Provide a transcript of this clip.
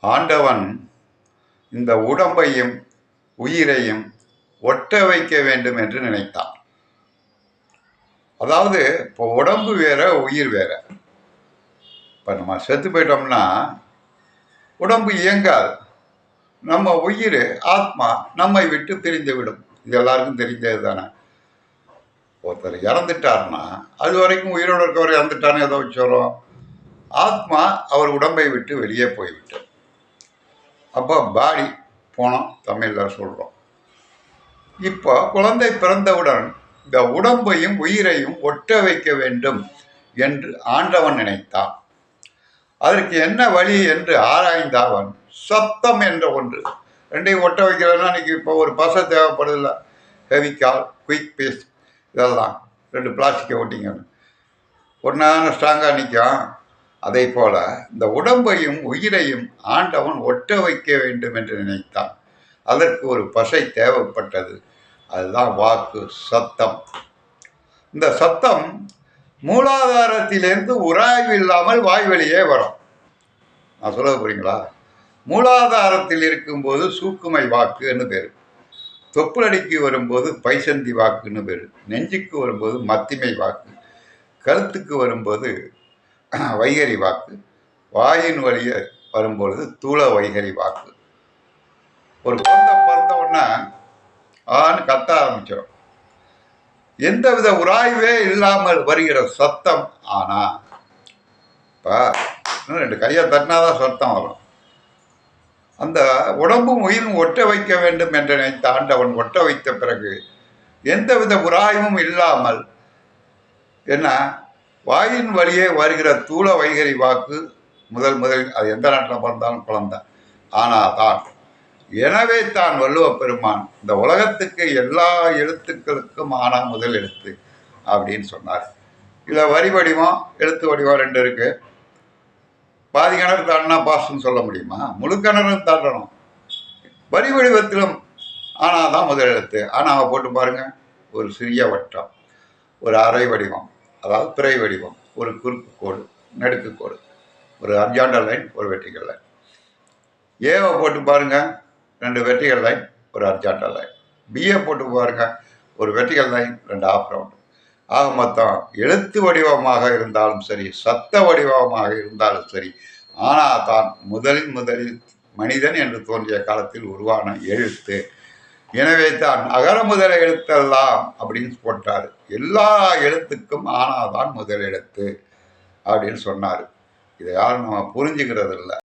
ஆண்டவன் இந்த உடம்பையும் உயிரையும் ஒட்ட வைக்க வேண்டும் என்று நினைத்தான். அதாவது இப்போ உடம்பு வேற, உயிர் வேற. இப்போ நம்ம செத்து போயிட்டோம்னா உடம்பு இயங்காது. நம்ம உயிர், ஆத்மா நம்மை விட்டு பிரிந்து விடும். இது எல்லாருக்கும் தெரிஞ்சது தானே. ஒருத்தர் இறந்துட்டார்னா அது வரைக்கும் உயிரோடு இருக்கவர் இறந்துட்டான்னு ஏதோ வச்சோம். ஆத்மா அவர் உடம்பை விட்டு வெளியே போய்விட்டு, அப்போ பாடி போனோம் தமிழில் சொல்கிறோம். இப்போ குழந்தை பிறந்தவுடன் இந்த உடம்பையும் உயிரையும் ஒட்ட வைக்க வேண்டும் என்று ஆண்டவன் நினைத்தான். அதற்கு என்ன வழி என்று ஆராய்ந்த அவன் சத்தம் என்ற ஒன்று. ரெண்டையும் ஒட்ட வைக்கிறதுனா இன்னைக்கு இப்போ ஒரு பசை தேவைப்படுதில்ல, ஹெவிகால், குயிக் பேஸ்ட், இதெல்லாம் 2 பிளாஸ்டிக்கை ஒட்டிங்கன்னு ஒன்றான ஸ்ட்ராங்காக நிற்கும். அதை போல இந்த உடம்பையும் உயிரையும் ஆண்டவன் ஒட்ட வைக்க வேண்டும் என்று நினைத்தான். அதற்கு ஒரு பசை தேவைப்பட்டது. அதுதான் வாக்கு, சத்தம். இந்த சத்தம் மூலாதாரத்திலிருந்து உராய்வு இல்லாமல் வாய் வழியே வரும். நான் சொல்ல போறீங்களா? மூலாதாரத்தில் இருக்கும்போது சூக்குமை வாக்குன்னு பேர், தொப்புளடிக்கு வரும்போது பைசந்தி வாக்குன்னு பேர், நெஞ்சுக்கு வரும்போது மத்திமை வாக்கு, கழுத்துக்கு வரும்போது வைகரி வாக்கு, வாயின் வழியே வரும்பொழுது தூள வைகரி வாக்கு. ஒரு குழந்தை பிறந்த உடனே ஆன்னு கத்த ஆரம்பிச்சிடும். எந்தவித உராய்வே இல்லாமல் வருகிற சத்தம். ஆனா இப்போ 2 கையை தட்டினாதான் சத்தம் வரும். அந்த உடம்பும் உயிரும் ஒட்ட வைக்க வேண்டும் என்று நினைத்த ஆண்டவன் ஒட்ட வைத்த பிறகு எந்தவித உராய்வும் இல்லாமல் என்ன வாயின் வழியே வருகிற தூள வைகரி வாக்கு முதலில் அது எந்த நாட்டில் பிறந்தாலும் குழந்தை. ஆனால் தான் எனவே தான் வள்ளுவ பெருமான் இந்த உலகத்துக்கு எல்லா எழுத்துக்களுக்கும் ஆனா முதல் எழுத்து அப்படின்னு சொன்னார். இதில் வரி வடிவம், எழுத்து வடிவம் 2 இருக்கு. பாதி கிணறு தாண்டினா பாஸ்ன்னு சொல்ல முடியுமா? முழு கிணறும் தாண்டணும். வரி வடிவத்திலும் ஆனால் தான் முதல் எழுத்து. ஆனாவை போட்டு பாருங்க, ஒரு சிறிய வட்டம், ஒரு அரை வடிவம், அதாவது பிறை வடிவம், ஒரு குறுக்கு கோடு, நெடுக்கு கோடு, ஒரு ஹரிசாண்டல் லைன், ஒரு வெர்டிகல் லைன். ஏவை போட்டு பாருங்க, 2 வெர்டிகல் லைன், ஒரு ஹரிசாண்டல் லைன். பிஏ போட்டு பாருங்க, ஒரு வெர்டிகல் லைன், 2 ஆஃப் ரவுண்ட். ஆக மொத்தம் எழுத்து வடிவமாக இருந்தாலும் சரி, சத்த வடிவமாக இருந்தாலும் சரி, ஆனால் தான் முதலில் மனிதன் என்று தோன்றிய காலத்தில் உருவான எழுத்து. எனவே தான் அகர முதல எழுத்தெல்லாம் அப்படின்னு போட்டார். எல்லா எழுத்துக்கும் ஆனாதான் முதல் எழுத்து அப்படின்னு சொன்னார். இதை யாரும் நம்ம புரிஞ்சுக்கிறது இல்லை.